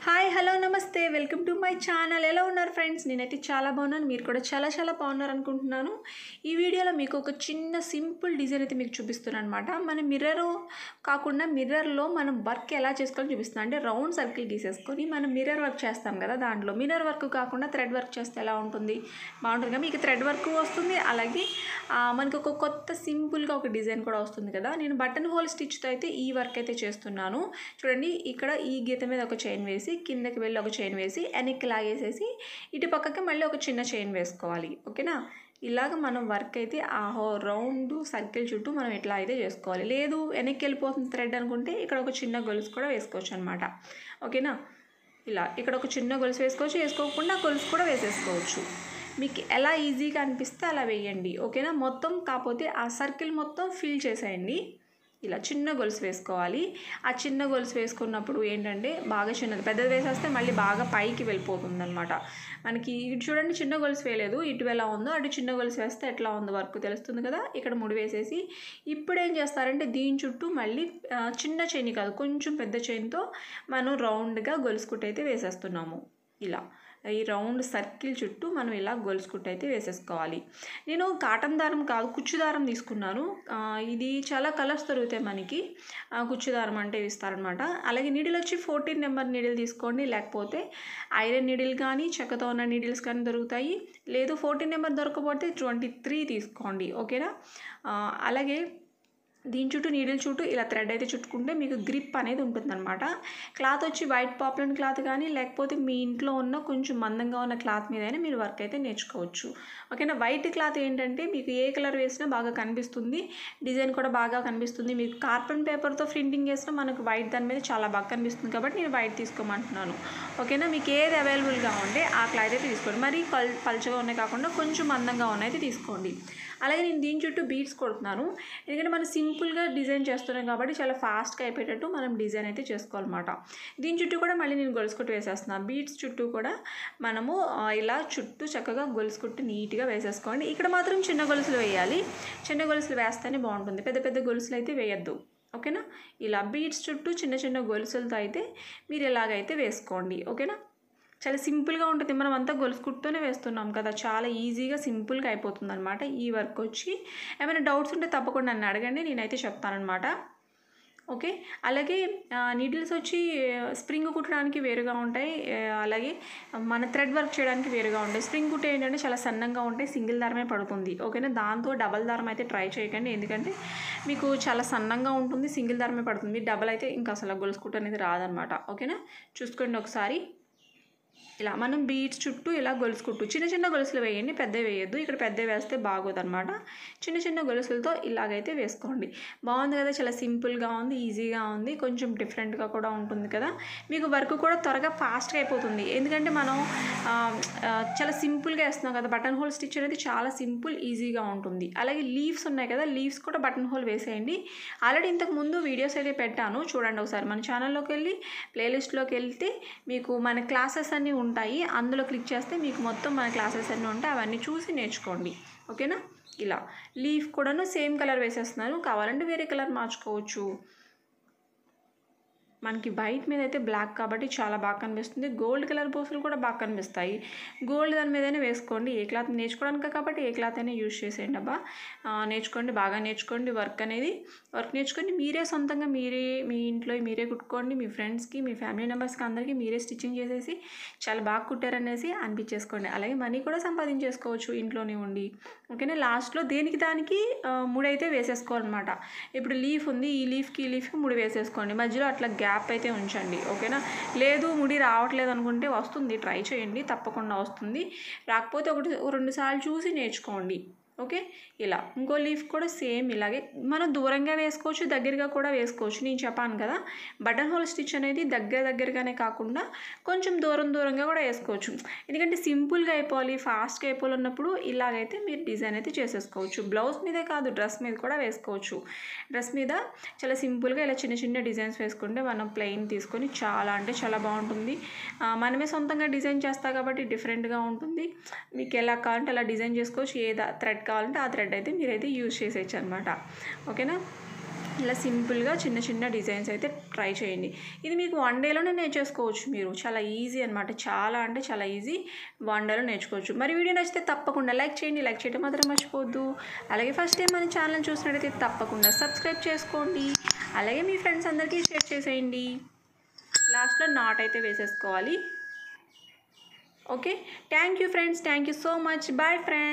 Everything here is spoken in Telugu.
హాయ్ హలో నమస్తే వెల్కమ్ టు మై ఛానల్. ఎలా ఉన్నారు ఫ్రెండ్స్? నేనైతే చాలా బాగున్నాను, మీరు కూడా చాలా బాగున్నారు అనుకుంటున్నాను. ఈ వీడియోలో మీకు ఒక చిన్న సింపుల్ డిజైన్ అయితే మీకు చూపిస్తున్నాను అనమాట. మన మిర్రర్ కాకుండా మిర్రర్లో మనం వర్క్ ఎలా చేసుకోవాలో చూపిస్తున్నాను. అంటే రౌండ్ సర్కిల్ గీసేసుకొని మనం మిర్రర్ వర్క్ చేస్తాం కదా, దాంట్లో మిర్రర్ వర్క్ కాకుండా థ్రెడ్ వర్క్ చేస్తే ఎలా ఉంటుంది, బాగుంటుంది కదా. మీకు థ్రెడ్ వర్క్ వస్తుంది, అలాగే మనకి ఒక కొత్త సింపుల్గా ఒక డిజైన్ కూడా వస్తుంది కదా. నేను బటన్ హోల్ స్టిచ్తో అయితే ఈ వర్క్ అయితే చేస్తున్నాను. చూడండి, ఇక్కడ ఈ గీత మీద ఒక చైన్ వేసి కిందకి వెళ్ళి ఒక చైన్ వేసి వెనక్కి లాగేసేసి ఇటు పక్కకి మళ్ళీ ఒక చిన్న చైన్ వేసుకోవాలి. ఓకేనా? ఇలాగ మనం వర్క్ అయితే ఆ రౌండ్ సర్కిల్ చుట్టూ మనం ఇట్లా అయితే చేసుకోవాలి. లేదు వెనక్కి వెళ్ళిపోతుంది థ్రెడ్ అనుకుంటే ఇక్కడ ఒక చిన్న గొలుసు కూడా వేసుకోవచ్చు అనమాట. ఓకేనా? ఇలా ఇక్కడ ఒక చిన్న గొలుసు వేసుకోవచ్చు, వేసుకోకుండా గొలుసు కూడా వేసేసుకోవచ్చు. మీకు ఎలా ఈజీగా అనిపిస్తే అలా వేయండి. ఓకేనా? మొత్తం కాకపోతే ఆ సర్కిల్ మొత్తం ఫిల్ చేసేయండి. ఇలా చిన్న గొలుసు వేసుకోవాలి. ఆ చిన్న గొలుసు వేసుకున్నప్పుడు ఏంటంటే బాగా చిన్నది, పెద్దది వేసేస్తే మళ్ళీ బాగా పైకి వెళ్ళిపోతుంది అనమాట. మనకి ఇటు చూడండి, చిన్న గొలుసు వేయలేదు, ఇటు ఎలా ఉందో అటు చిన్న గొలుసు వేస్తే ఎట్లా ఉందో వర్క్ తెలుస్తుంది కదా. ఇక్కడ ముడి వేసేసి ఇప్పుడు ఏం చేస్తారంటే దీని చుట్టూ మళ్ళీ చిన్న చైన్ కాదు, కొంచెం పెద్ద చైన్తో మనం రౌండ్గా గొలుసు కుట్టు అయితే వేసేస్తున్నాము. ఇలా ఈ రౌండ్ సర్కిల్ చుట్టూ మనం ఇలా గొలుసు కుట్టు అయితే వేసేసుకోవాలి. నేను కాటన్ దారం కాదు, కుచ్చు దారం తీసుకున్నాను. ఇది చాలా కలర్స్ దొరుకుతాయి మనకి, కుచ్చు దారం అంటే ఇస్తారనమాట. అలాగే నీడిల్ వచ్చి 14 నెంబర్ నీడిల్ తీసుకోండి, లేకపోతే ఐరన్ నీడిల్ కానీ చెక్కతో ఉన్న నీడిల్స్ కానీ దొరుకుతాయి. లేదు 14 నెంబర్ దొరకకపోతే 23 తీసుకోండి. ఓకేనా? అలాగే దీని చుట్టూ నీడిల్ చుట్టూ ఇలా థ్రెడ్ అయితే చుట్టుకుంటే మీకు గ్రిప్ అనేది ఉంటుందన్నమాట. క్లాత్ వచ్చి వైట్ పాప్లన్ క్లాత్ కానీ లేకపోతే మీ ఇంట్లో ఉన్న కొంచెం మందంగా ఉన్న క్లాత్ మీదైనా మీరు వర్క్ అయితే నేర్చుకోవచ్చు. ఓకేనా? వైట్ క్లాత్ ఏంటంటే మీకు ఏ కలర్ వేసినా బాగా కనిపిస్తుంది, డిజైన్ కూడా బాగా కనిపిస్తుంది. మీకు కార్బన్ పేపర్తో ప్రింటింగ్ చేసినా మనకు వైట్ దాని మీద చాలా బాగా కనిపిస్తుంది కాబట్టి నేను వైట్ తీసుకోమంటున్నాను. ఓకేనా? మీకు ఏది అవైలబుల్గా ఉంటే ఆ క్లాత్ అయితే తీసుకోండి. మరి పల్చగా ఉన్నాయి కాకుండా కొంచెం మందంగా ఉన్నాయి అయితే తీసుకోండి. అలాగే నేను దీని చుట్టూ బీడ్స్ కొడుతున్నాను, ఎందుకంటే మనం సింపుల్గా డిజైన్ చేస్తున్నాం కాబట్టి చాలా ఫాస్ట్గా అయిపోయేటట్టు మనం డిజైన్ అయితే చేసుకోవాలన్నమాట. దీని చుట్టూ కూడా మళ్ళీ నేను గొలుసు కుట్టు వేసేస్తున్నాను. బీడ్స్ చుట్టూ కూడా మనము ఇలా చుట్టూ చక్కగా గొలుసు కుట్టు నీట్గా వేసేసుకోండి. ఇక్కడ మాత్రం చిన్న గొలుసులు వేయాలి, చిన్న గొలుసులు వేస్తేనే బాగుంటుంది, పెద్ద గొలుసులు అయితే వేయద్దు. ఓకేనా? ఇలా బీడ్స్ చుట్టూ చిన్న గొలుసులతో అయితే మీరు ఇలాగైతే వేసుకోండి. ఓకేనా? చాలా సింపుల్గా ఉంటుంది, మనం అంతా గొలుసు కుట్టుతోనే వేస్తున్నాం కదా, చాలా ఈజీగా సింపుల్గా అయిపోతుంది అనమాట ఈ వర్క్ వచ్చి. ఏమైనా డౌట్స్ ఉంటే తప్పకుండా నన్ను అడగండి, నేనైతే చెప్తానమాట. ఓకే? అలాగే నీడిల్స్ వచ్చి స్ప్రింగ్ కుట్టడానికి వేరుగా ఉంటాయి, అలాగే మన థ్రెడ్ వర్క్ చేయడానికి వేరుగా ఉంటాయి. స్ప్రింగ్ కుట్టే ఏంటంటే చాలా సన్నంగా ఉంటాయి, సింగిల్ దారమే పడుతుంది. ఓకేనా? దాంతో డబల్ దారం అయితే ట్రై చేయకండి, ఎందుకంటే మీకు చాలా సన్నంగా ఉంటుంది, సింగిల్ దారమే పడుతుంది. డబల్ అయితే ఇంకా అసలు గొలుసు కుట్టు అనేది రాదనమాట. ఓకేనా? చూసుకోండి ఒకసారి. ఇలా మనం బీడ్స్ చుట్టూ ఇలా గొలుసు కుట్టు చిన్న గొలుసులు వేయండి, పెద్దవి వేయద్దు. ఇక్కడ పెద్దవి వేస్తే బాగోదన్నమాట. చిన్న గొలుసులతో ఇలాగైతే వేసుకోండి. బాగుంది కదా, చాలా సింపుల్గా ఉంది, ఈజీగా ఉంది, కొంచెం డిఫరెంట్గా కూడా ఉంటుంది కదా. మీకు వర్క్ కూడా త్వరగా ఫాస్ట్గా అయిపోతుంది, ఎందుకంటే మనం చాలా సింపుల్గా వేస్తున్నాం కదా. బటన్ హోల్ స్టిచ్ అనేది చాలా సింపుల్, ఈజీగా ఉంటుంది. అలాగే లీవ్స్ ఉన్నాయి కదా, లీవ్స్ కూడా బటన్ హోల్ వేసేయండి. ఆల్రెడీ ఇంతకు ముందు వీడియోస్ అయితే పెట్టాను, చూడండి ఒకసారి. మన ఛానల్లోకి వెళ్ళి ప్లేలిస్ట్లోకి వెళ్తే మీకు మన క్లాసెస్ అన్నీ ఉంటాయి, అందులో క్లిక్ చేస్తే మీకు మొత్తం మన క్లాసెస్ అన్నీ ఉంటాయి, అవన్నీ చూసి నేర్చుకోండి. ఓకేనా? ఇలా లీఫ్ కూడాను సేమ్ కలర్ వేసేస్తున్నాను, కావాలంటే వేరే కలర్ మార్చుకోవచ్చు. మనకి వైట్ మీద అయితే బ్లాక్ కాబట్టి చాలా బాగా కనిపిస్తుంది, గోల్డ్ కలర్ పూసలు కూడా బాగా కనిపిస్తాయి. గోల్డ్ దాని మీదనే వేసుకోండి, ఏ క్లాత్ నేర్చుకోవడానికి కాబట్టి ఏ క్లాత్ అయినా యూజ్ చేసేయండి. నేర్చుకోండి, బాగా నేర్చుకోండి. వర్క్ నేర్చుకోండి, మీరే సొంతంగా మీ ఇంట్లో మీరే కుట్టుకోండి. మీ ఫ్రెండ్స్కి, మీ ఫ్యామిలీ మెంబర్స్కి అందరికీ మీరే స్టిచ్చింగ్ చేసేసి చాలా బాగా కుట్టారనేసి అనిపించేసుకోండి. అలాగే మనీ కూడా సంపాదించేసుకోవచ్చు ఇంట్లోనే ఉండి. ఓకేనా? లాస్ట్లో దేనికి దానికి ముడైతే వేసేసుకోవాలన్నమాట. ఇప్పుడు లీఫ్ ఉంది, ఈ లీఫ్కి ముడి వేసేసుకోండి, మధ్యలో అట్లా గ్యాప్ అయితే ఉంచండి. ఓకేనా? లేదు ముడి రావట్లేదు అనుకుంటే వస్తుంది, ట్రై చేయండి, తప్పకుండా వస్తుంది. రాకపోతే 1-2 సార్లు చూసి నేర్చుకోండి. ఓకే? ఇలా ఇంకో లీఫ్ కూడా సేమ్ ఇలాగే మనం దూరంగా వేసుకోవచ్చు, దగ్గరగా కూడా వేసుకోవచ్చు. నేను చెప్పాను కదా, బటన్ హోల్ స్టిచ్ అనేది దగ్గరగానే కాకుండా కొంచెం దూరంగా కూడా వేసుకోవచ్చు, ఎందుకంటే సింపుల్గా అయిపోవాలి, ఫాస్ట్గా అయిపోవాలన్నప్పుడు ఇలాగైతే మీరు డిజైన్ అయితే చేసేసుకోవచ్చు. బ్లౌజ్ మీదే కాదు, డ్రెస్ మీద కూడా వేసుకోవచ్చు. డ్రెస్ మీద చాలా సింపుల్గా ఇలా చిన్న డిజైన్స్ వేసుకుంటే మనం ప్లెయిన్ తీసుకొని చాలా అంటే చాలా బాగుంటుంది. మనమే సొంతంగా డిజైన్ చేస్తాం కాబట్టి డిఫరెంట్గా ఉంటుంది. మీకు ఎలా కావాలంటే అలా డిజైన్ చేసుకోవచ్చు, ఏ థ్రెడ్ కావాలంటే ఆ థ్రెడ్ అయితే మీరైతే యూజ్ చేసేయచ్చు అనమాట. ఓకేనా? ఇలా సింపుల్గా చిన్న చిన్న డిజైన్స్ అయితే ట్రై చేయండి. ఇది మీకు 1 డేలోనే నేర్చేసుకోవచ్చు మీరు. చాలా ఈజీ అనమాట. చాలా అంటే చాలా ఈజీ. 1 డేలో నేర్చుకోవచ్చు. మరి వీడియో నచ్చితే తప్పకుండా లైక్ చేయండి. లైక్ చేయడం మాత్రం మర్చిపోవద్దు. అలాగే ఫస్ట్ టైం మన ఛానల్ చూసినట్టయితే తప్పకుండా సబ్స్క్రైబ్ చేసుకోండి. అలాగే మీ ఫ్రెండ్స్ అందరికీ షేర్ చేసేయండి. లాస్ట్లో నాట్ అయితే వేసేసుకోవాలి. Okay, thank you friends. Thank you so much. Bye friends.